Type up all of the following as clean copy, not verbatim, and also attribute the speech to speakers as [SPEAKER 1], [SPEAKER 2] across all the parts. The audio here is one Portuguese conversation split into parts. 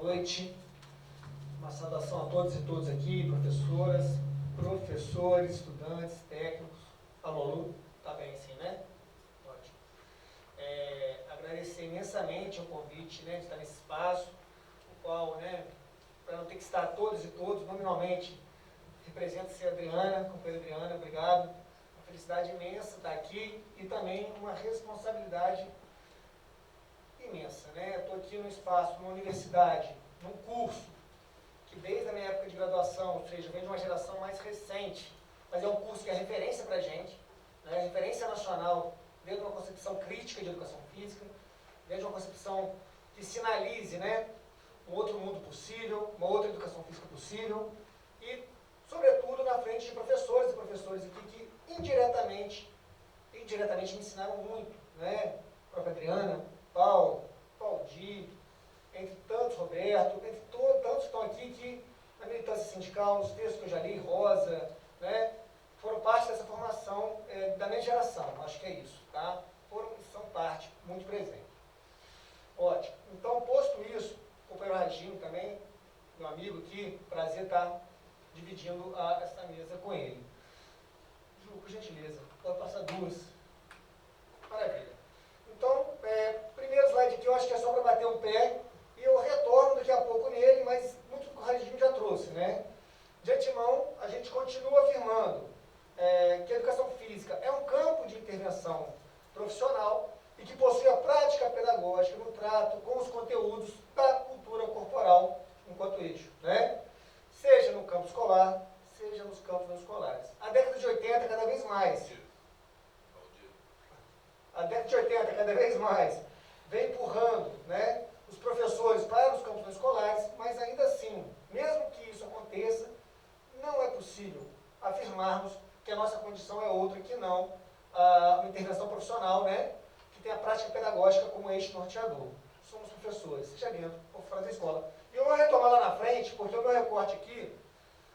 [SPEAKER 1] noite. Uma saudação a todos e todas aqui, professoras, professores, estudantes, técnicos. Alô, Lu? Tá bem sim, né? Ótimo. Agradecer imensamente o convite, né, de estar nesse espaço, o qual, né, para não ter que estar todos e todos, nominalmente, representa-se a Adriana, companheira Adriana, obrigado. Uma felicidade imensa estar aqui e também uma responsabilidade imensa, né? Estou aqui no espaço, numa universidade, num curso, que desde a minha época de graduação, ou seja, vem de uma geração mais recente, mas é um curso que é referência para a gente, né? Referência nacional, dentro de uma concepção crítica de educação física, dentro de uma concepção que sinalize, né, um outro mundo possível, uma outra educação física possível, e, sobretudo, na frente de professores e professores aqui que indiretamente me ensinaram muito, né? A própria Adriana, Paulo, Di, entre tantos, Roberto, entre tantos que estão aqui que, na militância sindical, os textos que eu já li, Rosa, né, foram parte dessa formação da minha geração, acho que é isso, tá? São parte muito presente. Ótimo. Então, posto isso, o companheiro Raginho também, meu amigo aqui, prazer estar dividindo essa mesa com ele. Ju, por gentileza, pode passar duas. Maravilha. Então, primeiro slide aqui eu acho que é só para bater um pé, e eu retorno daqui a pouco nele, mas muito do que o Raginho já trouxe, né? De antemão, a gente continua afirmando que a educação física é um campo de intervenção profissional e que possui a prática pedagógica no trato com os conteúdos da cultura corporal enquanto eixo, né? Seja no campo escolar, seja nos campos não escolares. A década de 80, cada vez mais. A década de 80, cada vez mais, vem empurrando, né, os professores para os campos não escolares, mas ainda assim, mesmo que isso aconteça, não é possível afirmarmos que a nossa condição é outra que não uma intervenção profissional, né, que tem a prática pedagógica como eixo norteador. Somos professores, seja dentro ou fora da escola. E eu vou retomar lá na frente, porque o meu recorte aqui,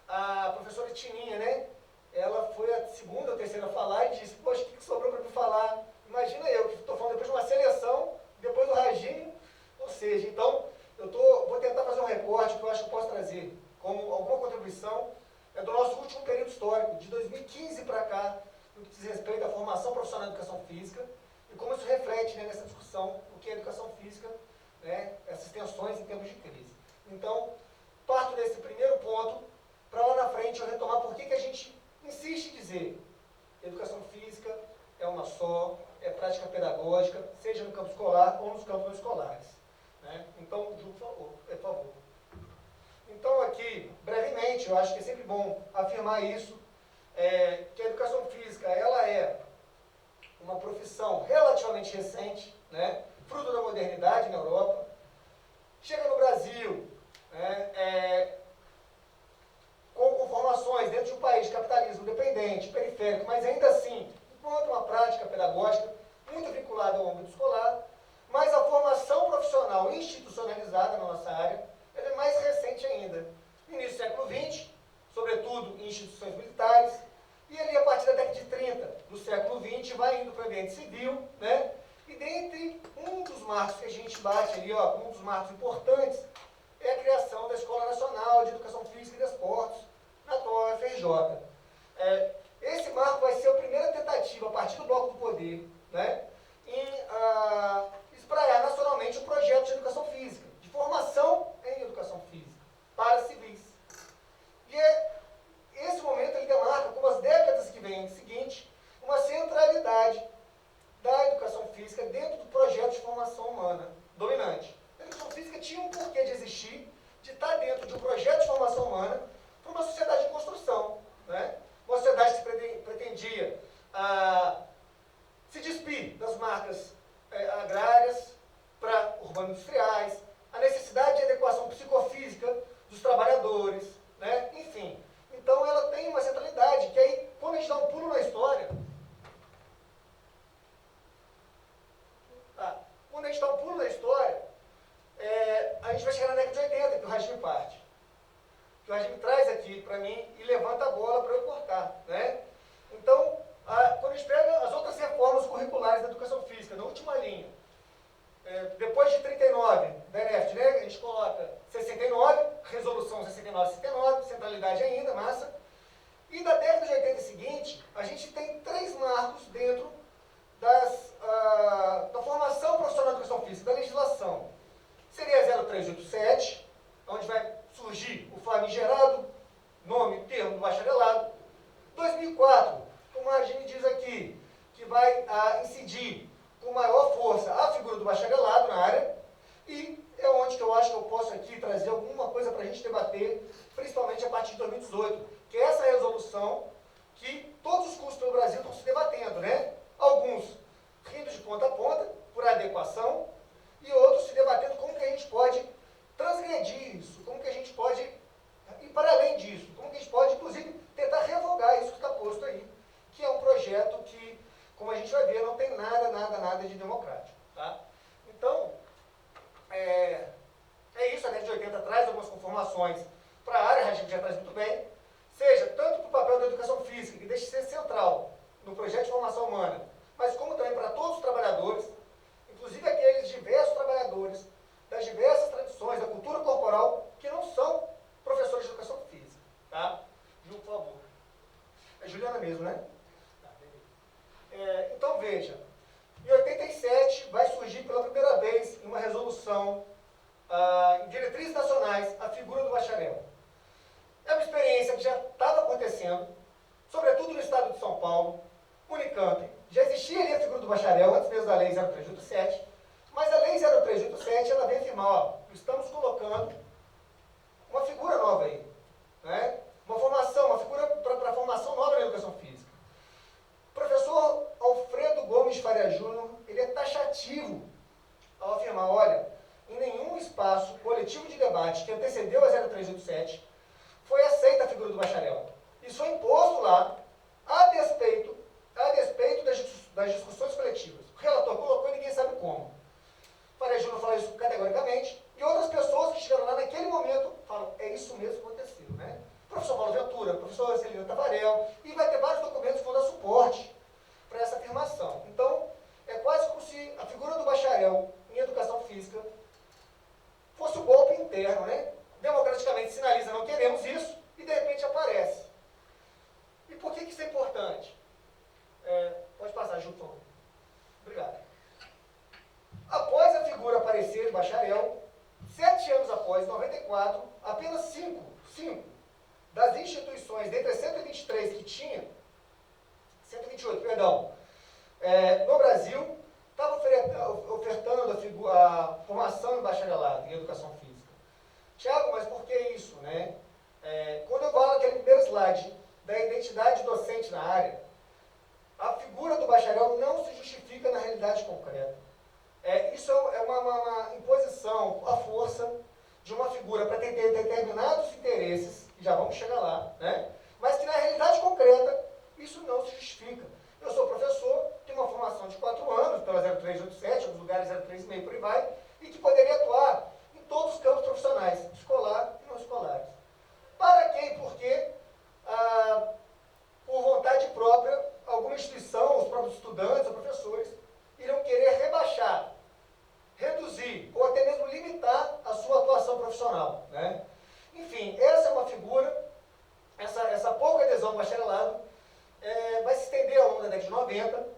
[SPEAKER 1] a professora Tininha, né, ela foi a segunda ou terceira a falar e disse, poxa, o que sobrou para me falar? Imagina eu, que estou falando depois de uma seleção, depois do Raginho, ou seja, então, vou tentar fazer um recorte que eu acho que eu posso trazer como alguma contribuição do nosso último período histórico, de 2015 para cá, no que diz respeito à formação profissional de educação física, e como isso reflete, né, nessa discussão o que é educação física, né, essas tensões em tempos de crise. Então, parto desse primeiro ponto, para lá na frente eu retomar por que a gente insiste em dizer educação física é uma só, é prática pedagógica, seja no campo escolar ou nos campos não escolares, né? Então, Ju, por favor. Então, aqui, brevemente, eu acho que é sempre bom afirmar isso, que a educação física, ela é uma profissão relativamente recente, né? Fruto da modernidade na Europa, chega no Brasil, né, com formações dentro de um país de capitalismo dependente, periférico, mas ainda assim, enquanto uma prática pedagógica muito vinculada ao âmbito escolar, mas a formação profissional institucionalizada na nossa área, ela é mais recente ainda. No início do século XX, sobretudo em instituições militares, e ali a partir da década de 30 do século XX, vai indo para o ambiente civil, né? E dentre um dos marcos que a gente bate ali, ó, um dos marcos importantes, é a criação da Escola Nacional de Educação Física e Desportos, na atual UFRJ. Esse marco vai ser a primeira tentativa, a partir do Bloco do Poder, né, em espraiar nacionalmente um projeto de educação física, de formação em educação física, para civis. E esse momento ele demarca, como as décadas que vêm seguinte, uma centralidade da educação física dentro do projeto de formação humana dominante. A educação física tinha um porquê de existir, de estar dentro de um projeto de formação humana para uma sociedade em construção, né? Uma sociedade que pretendia se despir das marcas agrárias para urbano-industriais, a necessidade de adequação psicofísica dos trabalhadores, né? Enfim. Então ela tem uma centralidade que aí, quando a gente dá um pulo na história, quando a gente dá um pulo na história, a gente vai chegar na década de 80, que o Raginho parte. Que o Raginho traz aqui para mim e levanta a bola para eu cortar, né? Então, quando a gente pega as outras reformas curriculares da educação física, na última linha, depois de 39, 69, benefit, né? A gente coloca 69, resolução 69, centralidade ainda, massa. E da década de 80 seguinte, a gente tem 3 marcos dentro da formação profissional de educação física, da legislação. Seria 0387, onde vai surgir o famigerado nome, termo do bacharelado. 2004, como a gente diz aqui, que vai incidir com maior força a figura do bacharelado na área, e é onde que eu acho que eu posso aqui trazer alguma coisa para a gente debater, principalmente a partir de 2018, que é essa resolução que todos os cursos pelo Brasil estão se debatendo, né? Alguns rindo de ponta a ponta, por adequação, e outros se debatendo como que a gente pode transgredir isso, como que a gente pode ir para além disso, como que a gente pode, inclusive, tentar revogar isso que está posto aí, que é um projeto que, como a gente vai ver, não tem nada de democrático. Tá? Então, é isso, a década de 80 traz algumas conformações para a área, a gente já traz muito bem, seja tanto para o papel da educação física, que deixa de ser central no projeto de formação humana, mas como também para todos os trabalhadores, inclusive aqueles diversos trabalhadores das diversas tradições, da cultura corporal, que não são professores de educação física. Tá? Ju, por favor. É Juliana mesmo, né? Tá, beleza. Então, veja, em 87 vai surgir pela primeira vez, em uma resolução, em diretrizes nacionais, a figura do bacharel. É uma experiência que já estava acontecendo, sobretudo no estado de São Paulo, Unicamp. Já existia ali a figura do bacharel, antes mesmo da lei 0387, mas a lei 0387, ela vem afirmar, ó, estamos colocando uma figura nova aí, né? Uma formação, uma figura para formação nova na educação física. O professor Alfredo Gomes de Faria Júnior, ele é taxativo ao afirmar, olha, em nenhum espaço coletivo de debate que antecedeu a 0387 foi aceita a figura do bacharel. Isso foi imposto lá, a despeito das discussões coletivas. O relator colocou e ninguém sabe como. Faria Júnior fala isso categoricamente, e outras pessoas que estiveram lá naquele momento falam, é isso mesmo que aconteceu, né? Professor Paulo Ventura, professor Celina Tavarel, e vai ter vários documentos que vão dar suporte para essa afirmação. Então, é quase como se a figura do bacharel em educação física fosse o golpe interno, né? Democraticamente sinaliza, não queremos isso, e de repente aparece. E por que isso é importante? Pode passar, Ju, por favor. Obrigado. Após a figura aparecer de bacharel, 7 anos após, 94, apenas 5 das instituições, dentre as 123 que tinha, 128, perdão, no Brasil, estavam ofertando a formação em bacharelado em educação física. Tiago, mas por que isso, né? Quando eu falo aquele primeiro slide da identidade docente na área, a figura do bacharel não se justifica na realidade concreta. Isso é uma imposição à força de uma figura para ter determinados interesses, que já vamos chegar lá, né? Mas que na realidade concreta isso não se justifica. Eu sou professor, tenho uma formação de 4 anos, pela 0387, alguns lugares 03,5 por aí vai, e que poderia atuar em todos os campos profissionais, escolar e não escolares. Para quê e por quê? Por vontade própria, alguma instituição, os próprios estudantes ou professores, irão querer rebaixar, reduzir ou até mesmo limitar a sua atuação profissional, né? Enfim, essa é uma figura, essa pouca adesão ao bacharelado vai se estender ao longo da década de 90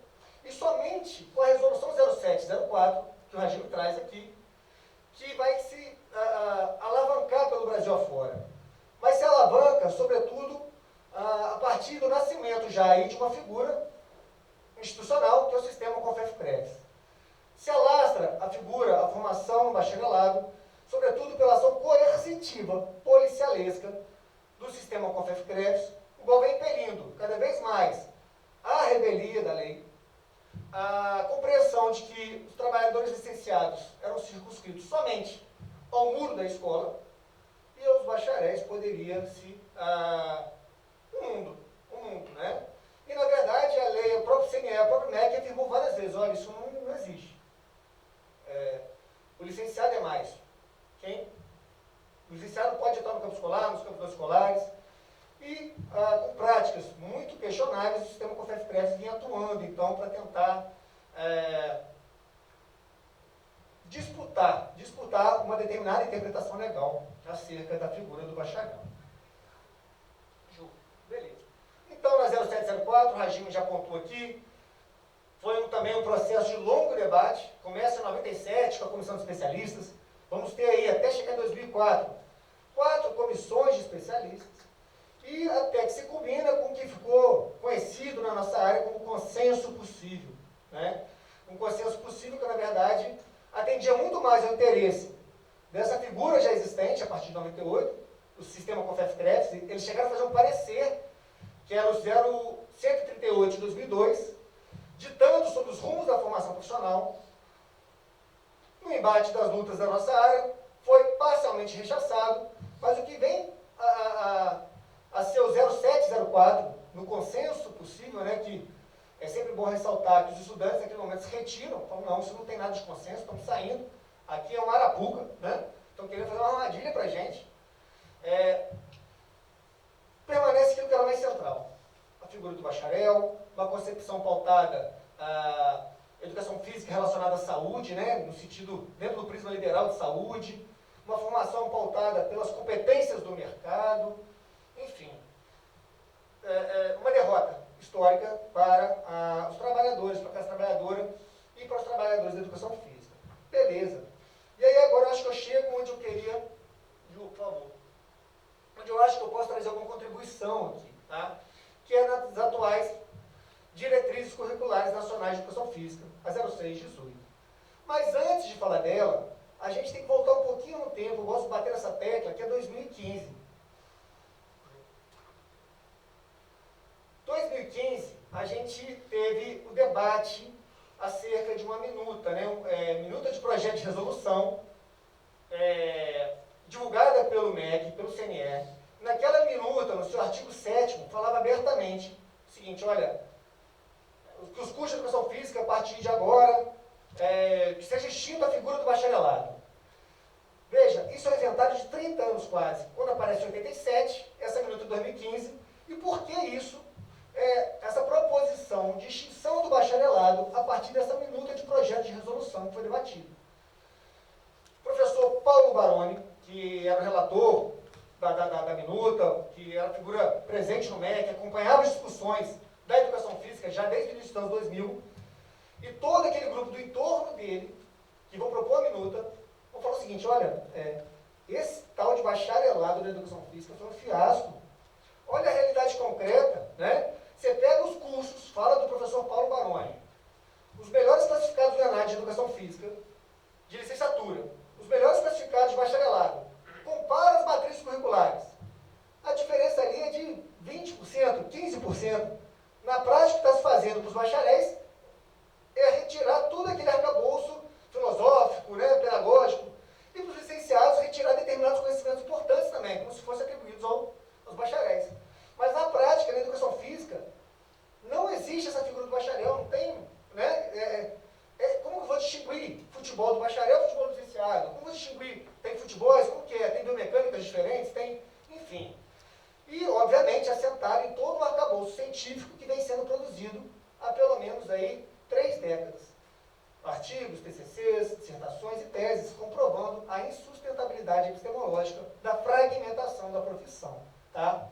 [SPEAKER 1] e somente com a resolução 0704, que o regime traz aqui, que vai se alavancar pelo Brasil afora. Mas se alavanca, sobretudo, a partir do nascimento já aí de uma figura institucional, que é o sistema CONFEF-CREFS. Se alastra a figura, a formação no bacharelado, sobretudo pela ação coercitiva, policialesca, do sistema CONFEF-CREFS, o qual vem impelindo cada vez mais a revelia da lei, a compreensão de que os trabalhadores licenciados eram circunscritos somente ao muro da escola e os bacharéis poderiam se... o mundo, né? E, na verdade, a lei, o próprio CNE, o próprio MEC afirmou várias vezes, olha, isso não existe. O licenciado é mais. O licenciado pode atuar no campo escolar, nos campos não escolares, e com práticas muito questionáveis, o sistema CONFEF-CREFS vinha atuando, então, para tentar disputar uma determinada interpretação legal acerca da figura do bacharel. Beleza. Então, na 0704, o Ragime já apontou aqui, foi também um processo de longo debate, começa em 97 com a comissão de especialistas, vamos ter aí, até chegar em 2004, 4 comissões de especialistas, e até que se combina com o que ficou conhecido na nossa área como consenso possível, né? Um consenso possível que, na verdade, atendia muito mais ao interesse dessa figura já existente, a partir de 98, o sistema CONFEF-CREFS. Eles chegaram a fazer um parecer, que era o 0138 de 2002, ditando sobre os rumos da formação profissional. No embate das lutas da nossa área, foi parcialmente rechaçado, mas o que vem a ser o 0704, no consenso possível, né, que é sempre bom ressaltar que os estudantes naquele momento se retiram, falam, não, isso não tem nada de consenso, estamos saindo, aqui é uma arapuca, né? Estão querendo fazer uma armadilha para a gente. Permanece aquilo que era mais central. A figura do bacharel, uma concepção pautada a educação física relacionada à saúde, né? No sentido, dentro do prisma liberal de saúde, uma formação pautada pelas competências do mercado, enfim. Uma derrota histórica para os trabalhadores, para a classe trabalhadora e para os trabalhadores da educação física. Beleza. E aí agora eu acho que eu chego onde eu queria, Ju, por favor, onde eu acho que eu posso trazer alguma contribuição aqui, tá? Que é nas atuais diretrizes curriculares nacionais de educação física, a 0618. Mas antes de falar dela, a gente tem que voltar um pouquinho no tempo, eu gosto de bater nessa tecla, que é 2015. 2015, a gente teve o debate acerca de uma minuta, né? Minuta de projeto de resolução, divulgada pelo MEC, pelo CNE. Naquela minuta, no seu artigo 7º, falava abertamente o seguinte, olha, que os cursos de educação física, a partir de agora, que seja extinta a figura do bacharelado. Veja, isso é um inventário de 30 anos quase. Quando aparece em 87, essa minuta de 2015, e por que isso? Essa proposição de extinção do bacharelado a partir dessa minuta de projeto de resolução que foi debatido. O professor Paulo Baroni, que era o relator da minuta, que era a figura presente no MEC, acompanhava as discussões da educação física já desde o início dos anos 2000, e todo aquele grupo do entorno dele, que vão propor a minuta, vão falar o seguinte, olha, esse tal de bacharelado da educação física foi um fiasco. Olha a realidade concreta, né? Você pega os cursos, fala do professor Paulo Baroni, os melhores classificados do ENAD de educação física, de licenciatura, os melhores classificados de bacharelado, compara as matrizes curriculares. A diferença ali é de 20%, 15%. Na prática, o que está se fazendo para os bacharéis é retirar todo aquele arcabouço filosófico, né, pedagógico, e para os licenciados retirar determinados conhecimentos importantes também, como se fossem atribuídos aos bacharéis. Mas na prática, na educação física, não existe essa figura do bacharel, não tem, né? Como eu vou distinguir futebol do bacharel e futebol do licenciado? Como eu vou distinguir? Tem futebols, como que é? Tem biomecânicas diferentes? Tem, enfim. E, obviamente, assentado em todo o arcabouço científico que vem sendo produzido há pelo menos aí 3 décadas. Artigos, TCCs, dissertações e teses comprovando a insustentabilidade epistemológica da fragmentação da profissão. Tá?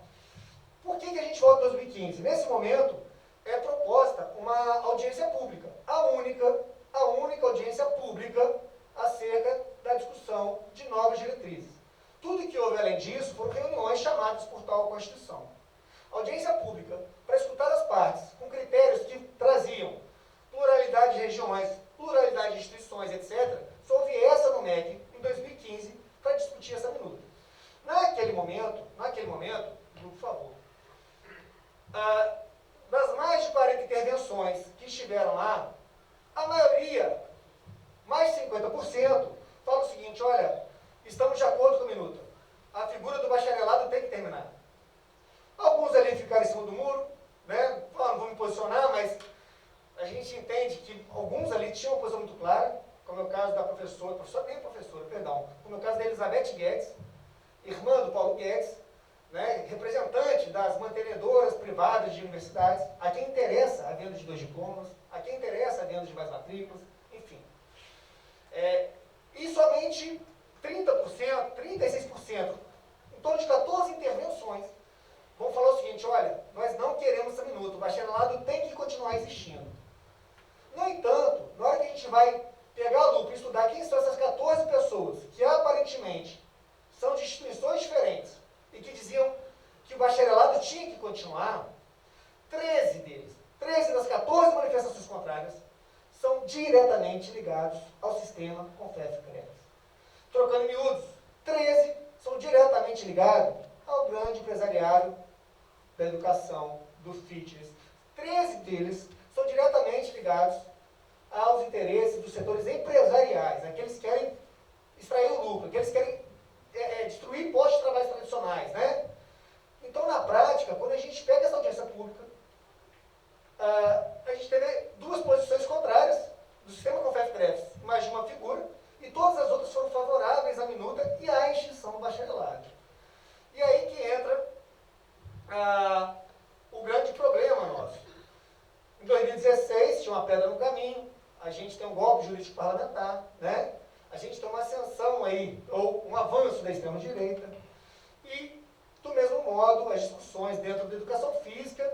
[SPEAKER 1] Por que a gente volta em 2015? Nesse momento, é proposta uma audiência pública, a única audiência pública acerca da discussão de novas diretrizes. Tudo que houve além disso foram reuniões chamadas por tal Constituição. Audiência pública para escutar as partes, com critérios que traziam pluralidade de regiões, pluralidade de instituições, etc. Só houve essa no MEC em 2015 para discutir essa minuta. Naquele momento, por favor, das mais de 40 intervenções que estiveram lá, a maioria, mais de 50%, fala o seguinte, olha, estamos de acordo com a minuta. A figura do bacharelado tem que terminar. Alguns ali ficaram em cima do muro, né? Falaram, não vou me posicionar, mas a gente entende que alguns ali tinham uma posição muito clara, como é o caso da professora, como é o caso da Elizabeth Guedes, irmã do Paulo Guedes, né? Representante das mantenedoras privadas de universidades, a quem interessa a venda de 2 diplomas, a quem interessa a venda de mais matrículas, enfim. e somente 30%, 36%, em torno de 14 intervenções, vão falar o seguinte: olha, nós não queremos essa minuta, o bacharelado tem que continuar existindo. No entanto, na hora que a gente vai pegar a lupa e estudar quem são essas 14 pessoas, que aparentemente são de instituições diferentes, e que diziam que o bacharelado tinha que continuar, 13 deles, 13 das 14 manifestações contrárias, são diretamente ligados ao sistema Confef-CREF. Trocando em miúdos, 13 são diretamente ligados ao grande empresariado da educação, do fitness. 13 deles são diretamente ligados aos interesses dos setores empresariais, aqueles que querem extrair o lucro, aqueles que querem destruir postos de trabalho tradicionais, né? Então, na prática, quando a gente pega essa audiência pública, a gente teve duas posições contrárias do sistema Confef-CREF, mais de uma figura, e todas as outras foram favoráveis à minuta e à extinção do bacharelado. E aí que entra o grande problema nosso. Em 2016, tinha uma pedra no caminho, a gente tem um golpe jurídico parlamentar, né? A gente tem uma ascensão aí, ou um avanço da extrema-direita, e, do mesmo modo, as discussões dentro da educação física,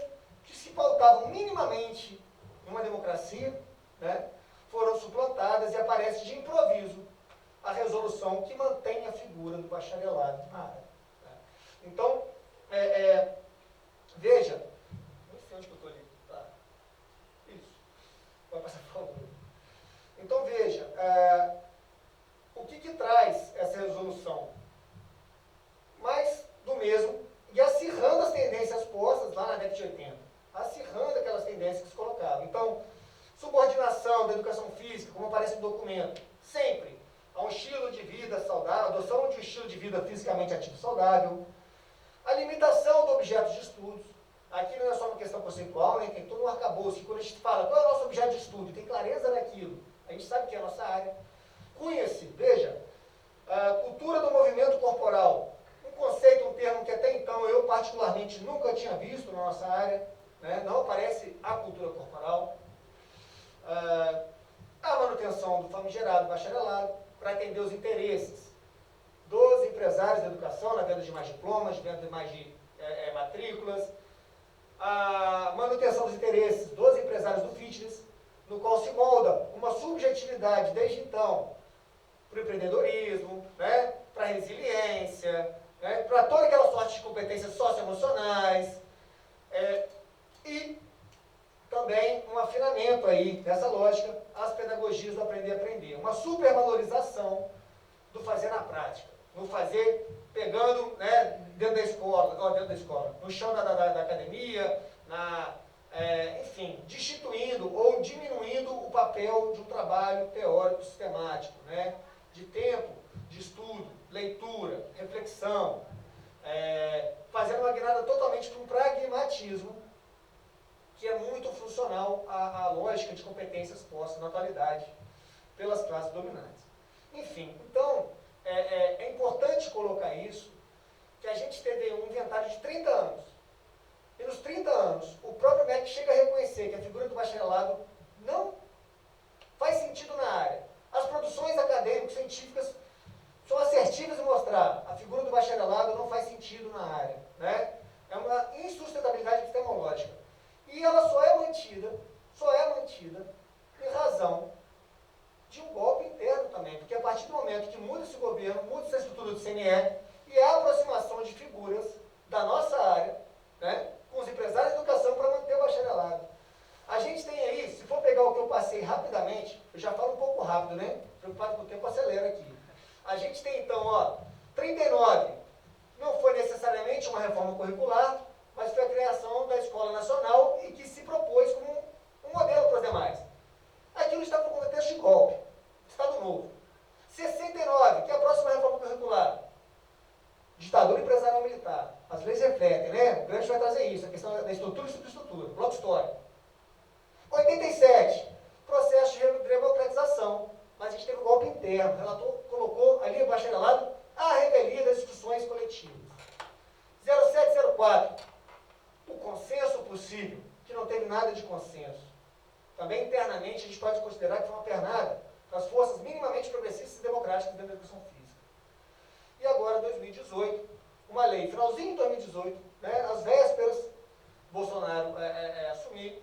[SPEAKER 1] que se pautavam minimamente em uma democracia, né, foram suplantadas e aparece de improviso a resolução que mantém a figura do bacharelado na área. Né? Então, veja, não sei onde que eu estou ali. Tá. Isso. Vai passar por favor. Então, veja, o que traz essa resolução? Mais do mesmo, e acirrando as tendências postas lá na década de 80. Acirrando aquelas tendências que se colocavam. Então, subordinação da educação física, como aparece no documento, sempre a um estilo de vida saudável, adoção de um estilo de vida fisicamente ativo e saudável, a limitação do objeto de estudos. Aqui não é só uma questão conceitual, né? Tem todo um arcabouço, que quando a gente fala qual é o nosso objeto de estudo, tem clareza naquilo, a gente sabe que é a nossa área. Cunha-se, veja, a cultura do movimento corporal, um conceito, um termo que até então eu particularmente nunca tinha visto na nossa área, né? Não aparece a cultura corporal. A manutenção do famigerado bacharelado para atender os interesses dos empresários da educação, na venda de mais diplomas, venda de mais matrículas, a manutenção dos interesses dos empresários do fitness, no qual se molda uma subjetividade desde então para o empreendedorismo, né, para a resiliência, né, para toda aquela sorte de competências socioemocionais, e também um afinamento aí dessa lógica às pedagogias do aprender, uma supervalorização do fazer na prática, no fazer pegando, né, dentro da escola, no chão da academia, enfim, destituindo ou diminuindo o papel de um trabalho teórico sistemático, né, de tempo, de estudo, leitura, reflexão, fazendo uma guinada totalmente para um pragmatismo que é muito funcional à lógica de competências postas na atualidade pelas classes dominantes. Enfim, então, é importante colocar isso, que a gente teve um inventário de 30 anos. E nos 30 anos, o próprio MEC chega a reconhecer que a figura do bacharelado não faz sentido na área. As produções acadêmicas, científicas, são assertivas em mostrar a figura do bacharelado não faz sentido na área. Né? É uma insustentabilidade epistemológica. E ela só é mantida em razão de um golpe interno também, porque a partir do momento que muda esse governo, muda essa estrutura do CNE, e a aproximação de figuras da nossa área, né, com os empresários de educação para manter o bacharelado. A gente tem aí, se for pegar o que eu passei rapidamente, eu já falo um pouco rápido, né? Preocupado com o tempo, acelera aqui. A gente tem então, 39, não foi necessariamente uma reforma curricular, mas foi a criação da Escola Nacional e que se propôs como um modelo para os demais. Aquilo estava no contexto de golpe, Estado Novo. 69, que é a próxima reforma curricular. Ditadura empresarial militar. As leis refletem, né? O Gramsci vai trazer isso, a questão da estrutura e subestrutura, bloco histórico. 87, processo de democratização, mas a gente teve um golpe interno. O relator colocou ali o bacharelado à revelia das discussões coletivas. 0704, o consenso possível, que não teve nada de consenso. Também internamente a gente pode considerar que foi uma pernada das forças minimamente progressistas e democráticas dentro da educação física. E agora, 2018, uma lei, finalzinho de 2018, né, às vésperas, Bolsonaro assumir,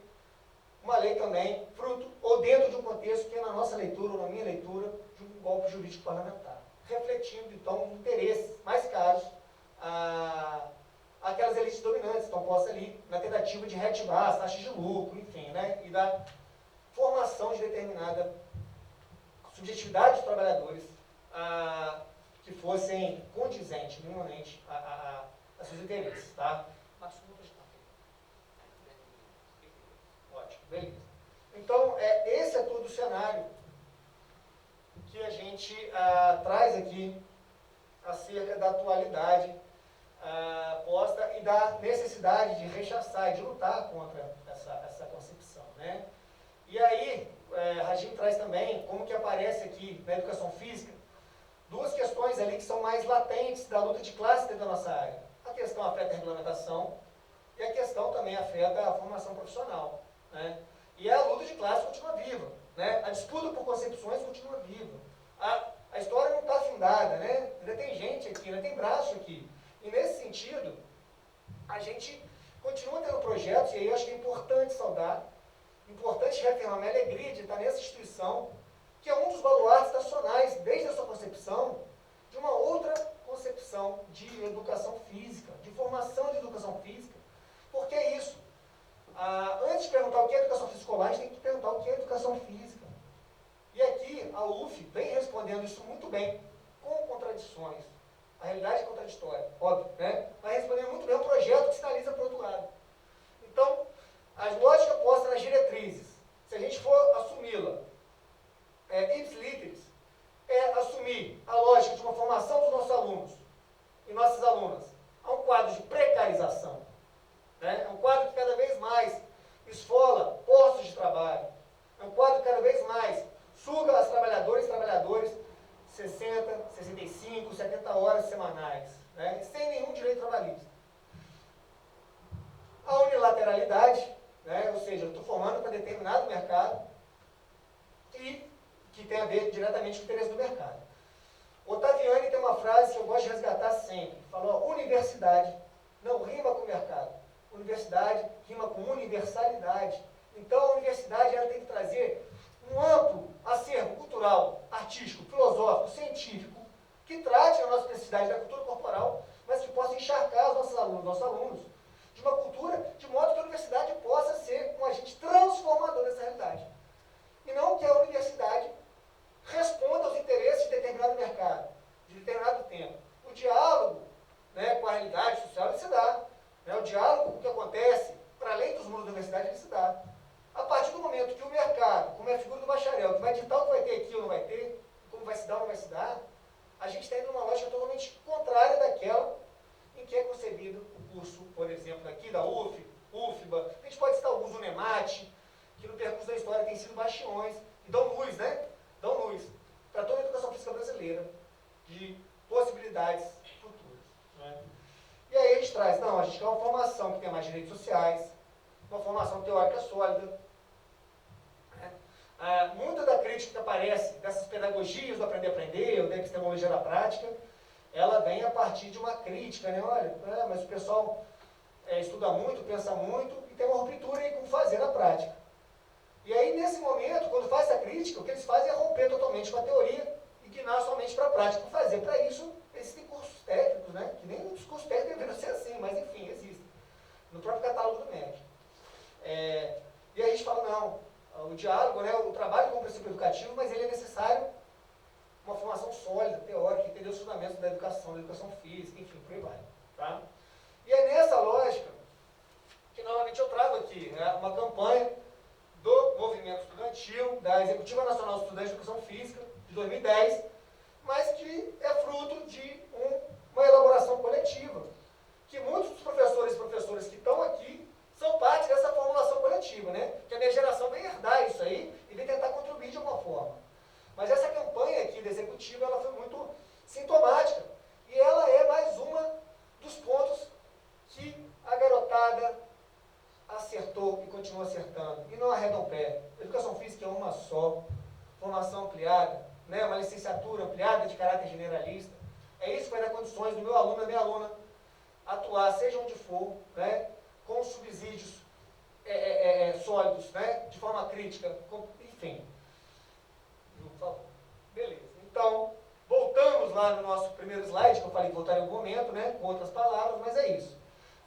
[SPEAKER 1] uma lei também, fruto ou dentro de um contexto que é na nossa leitura, ou na minha leitura, de um golpe jurídico parlamentar, refletindo, então, interesses mais caros àquelas elites dominantes que estão postas ali, na tentativa de reativar as taxas de lucro, enfim, né, e da formação de determinada subjetividade dos trabalhadores que fossem condizentes, minimamente, a seus interesses, tá? Ótimo, beleza. Então, esse é todo o cenário que a gente traz aqui acerca da atualidade posta e da necessidade de rechaçar e de lutar contra essa concepção, né? E aí, Ragim traz também como que aparece aqui na educação física duas questões ali que são mais latentes da luta de classe dentro da nossa área. A questão afeta a regulamentação e a questão também afeta a formação profissional, né? E a luta de classe continua viva, né? A disputa por concepções continua viva. A história não está afindada, né? Ainda tem gente aqui, ainda tem braço aqui. E nesse sentido, a gente continua tendo projetos, e aí eu acho que é importante saudar, importante reafirmar a minha alegria de estar nessa instituição, que é um dos baluartes nacionais, desde a sua concepção, de uma outra concepção de educação física, de formação de educação física. Porque é isso. Antes de perguntar o que é educação física escolar, a gente tem que perguntar o que é educação física. E aqui a UF vem respondendo isso muito bem, com contradições. A realidade é contraditória, óbvio, né? Mas respondendo muito bem um projeto que sinaliza para o outro lado. Então, a lógica posta nas diretrizes, se a gente for assumi-la, ipsiliteris, é assumir a lógica de uma formação dos nossos alunos e nossas alunas a um quadro de precarização, né? É um quadro que cada vez mais esfola postos de trabalho, é um quadro que cada vez mais suga as trabalhadoras e trabalhadores 60, 65, 70 horas semanais, né? Sem nenhum direito trabalhista. A unilateralidade, né? Ou seja, eu estou formando para determinado mercado e que tem a ver diretamente com o interesse do mercado. Ottaviani tem uma frase que eu gosto de resgatar sempre. Falou, universidade não rima com mercado. Universidade rima com universalidade. Então a universidade ela tem que trazer um amplo acervo cultural, artístico, filosófico, científico, que trate a nossa necessidade da cultura corporal, mas que possa encharcar os nossos alunos de uma cultura, de modo que a universidade possa ser um agente transformador dessa realidade. E não que a universidade responda aos interesses de determinado mercado, de determinado tempo. O diálogo, né, com a realidade social ele se dá. Né, o diálogo com o que acontece para além dos muros da universidade ele se dá. A partir do momento que o mercado, como é a figura do bacharel, que vai ditar o que vai ter aqui ou não vai ter, como vai se dar ou não vai se dar, a gente está indo numa lógica totalmente contrária daquela em que é concebido o curso, por exemplo, aqui da UF, UFBA, a gente pode citar alguns UNEMAT, que no percurso da história têm sido bastiões, e dão luz, né? Dão luz para toda a educação física brasileira, de possibilidades futuras. Né? E aí a gente traz, não, a gente quer uma formação que tenha mais direitos sociais, uma formação teórica sólida. Né? Muita da crítica que aparece dessas pedagogias do aprender, ou da epistemologia da prática, ela vem a partir de uma crítica, né? Olha, mas o pessoal estuda muito, pensa muito, e tem uma ruptura aí com fazer na prática. E aí, nesse momento, quando faz essa crítica, o que eles fazem é romper totalmente com a teoria e guinar somente para a prática. Fazer para isso, existem cursos técnicos, né? Que nem os cursos técnicos deveriam ser assim, mas enfim, existem. No próprio catálogo do MEC. E aí a gente fala, não, o diálogo, né, o trabalho como princípio educativo, mas ele é necessário uma formação sólida, teórica, entender os fundamentos da educação física, enfim, por aí vai. Tá? E é nessa lógica que novamente eu trago aqui, né, uma campanha do movimento estudantil, da Executiva Nacional de Estudantes de Educação Física, de 2010, mas que é fruto de uma elaboração coletiva, que muitos dos professores e professoras que estão aqui são parte dessa formulação coletiva, né? Que a minha geração vem herdar isso aí e vem tentar contribuir de alguma forma. Mas essa campanha aqui da Executiva, ela foi muito sintomática, e ela é mais uma dos pontos que a garotada acertou e continua acertando, e não arreda o pé. Educação física é uma só, formação ampliada, É isso que vai dar condições do meu aluno, da minha aluna, atuar, seja onde for, né, com subsídios sólidos, né, de forma crítica, enfim. Por favor. Beleza. Então, voltamos lá no nosso primeiro slide, que eu falei que voltar em algum momento, né, com outras palavras, mas é isso.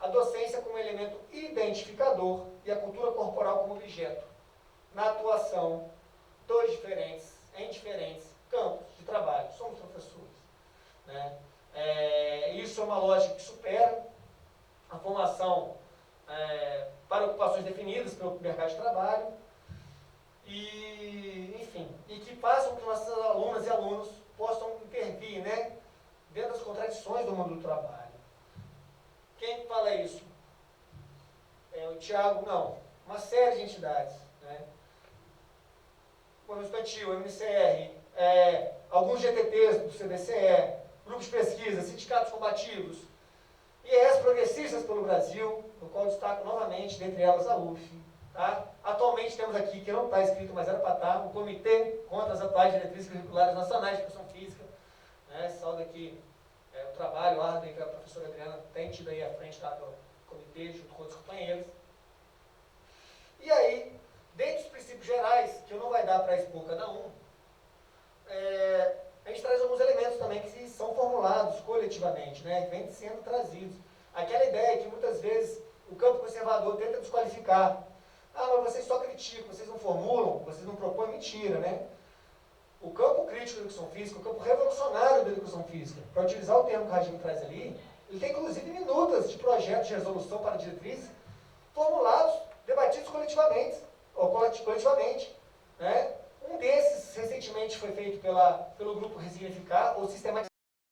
[SPEAKER 1] A docência como elemento identificador e a cultura corporal como objeto na atuação em diferentes campos de trabalho. Somos professores. Né? Isso é uma lógica que supera a formação para ocupações definidas pelo mercado de trabalho e, enfim, e que façam com que nossas alunas e alunos possam intervir, né, dentro das contradições do mundo do trabalho. Quem fala isso? O Tiago? Não. Uma série de entidades. Né? O Movimento Estudantil, o MCR, alguns GTTs do CBCE, grupos de pesquisa, sindicatos combativos, IES progressistas pelo Brasil, no qual destaco novamente, dentre elas a UF. Tá? Atualmente temos aqui, que não está escrito, mas era para estar, o Comitê contra as atuais diretrizes curriculares nacionais de educação física. Né? Saúde aqui o trabalho árduo que a professora Adriana tem tido aí à frente do comitê, junto com outros companheiros. E aí, dentre os princípios gerais, que eu não vai dar para expor cada um, a gente traz alguns elementos também que são formulados coletivamente, né, que vêm sendo trazidos. Aquela ideia que muitas vezes o campo conservador tenta desqualificar. Ah, mas vocês só criticam, vocês não formulam, vocês não propõem, mentira, né? O campo crítico da educação física, o campo revolucionário da educação física, para utilizar o termo que o Radinho traz ali, ele tem inclusive minutas de projetos de resolução para diretrizes formulados, debatidos coletivamente, né? Um desses, recentemente, foi feito pelo grupo Resignificar, ou Sistematizar